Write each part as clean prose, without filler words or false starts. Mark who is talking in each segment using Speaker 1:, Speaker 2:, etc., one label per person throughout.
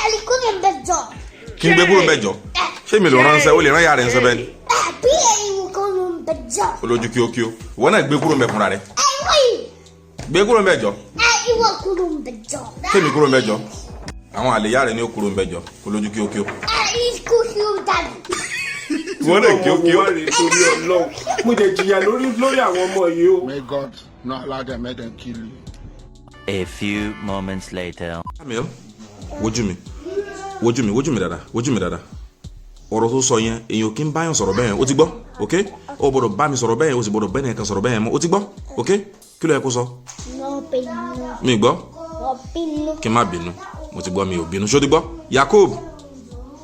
Speaker 1: Ali kúrò ń bẹ̀ jọ.
Speaker 2: Kí n gbé kúrò ń bẹ̀ jọ? Ṣé mi lò ránṣẹ́ o lè rán ìyá rẹ̀ ń sẹ́ bẹ́ẹ̀ ni?
Speaker 1: Bí ìwọ kúrò ń bẹ̀ jọ.
Speaker 2: Olójú kíókíó. Ìwọ náà gbé kúrò ń bẹ̀ fúnra rẹ̀. Gbé kúrò ń bẹ̀ jọ.
Speaker 1: Ìwọ kúrò ń bẹ̀ jọ.
Speaker 2: Ṣé mi kúrò ń bẹ̀ jọ? Àwọn àlè ìyá rẹ̀ ni ó kúrò ń bẹ̀ jọ. Olójú kíókíó.
Speaker 1: Ikú sí ó dàbí.
Speaker 2: Ìwọ náà kíókíó.
Speaker 3: Mo jẹ jìyà lórí àwọn ọmọ yìí o.
Speaker 4: May God not allow them, make them kill you.
Speaker 5: A few moments later.
Speaker 2: Kamil, wojú mi dáadáa. Ọ̀rọ̀ tó sọ yẹn, èyàn kì í báyàn sọ̀rọ̀ bẹ́ẹ̀, ó ti gbọ́, ok? O gbọ́dọ̀ bá mi sọ̀rọ̀ bẹ́ẹ̀, o sì gbọ́dọ̀ bẹ́ẹ̀ nìkan sọ̀rọ̀ bẹ́ẹ̀ mọ́, ó ti gbọ́, ok? Kí ló yẹ kó sọ? Mi gbọ́? Kí n má bínú, mo ti gbọ́ mi ò bínú, ṣó ti gbọ́?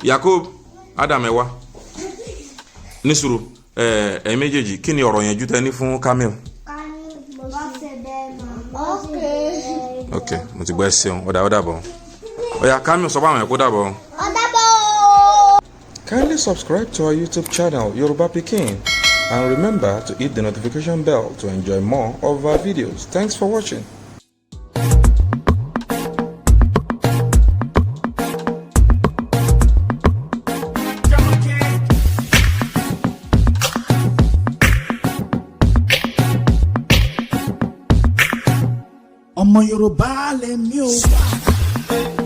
Speaker 2: Yakob, Adam ẹ wá. Ní sùúrù, ẹ̀yin méjèèjì, kí ni ọ̀rọ̀ yẹn jú tẹ́ ní fún Kamil? Ok, mo ti gbọ́ ẹ ṣeun, ó dàbọ̀. Oya, Kamil sọ fún àwọn ẹ̀kọ́ dàbọ̀. Kindly subscribe to our YouTube channel, Yoruba Pikin, and remember to hit the notification bell to enjoy more of our videos. Thanks for watching.
Speaker 6: Ọmọ Yorùbá lèmi o.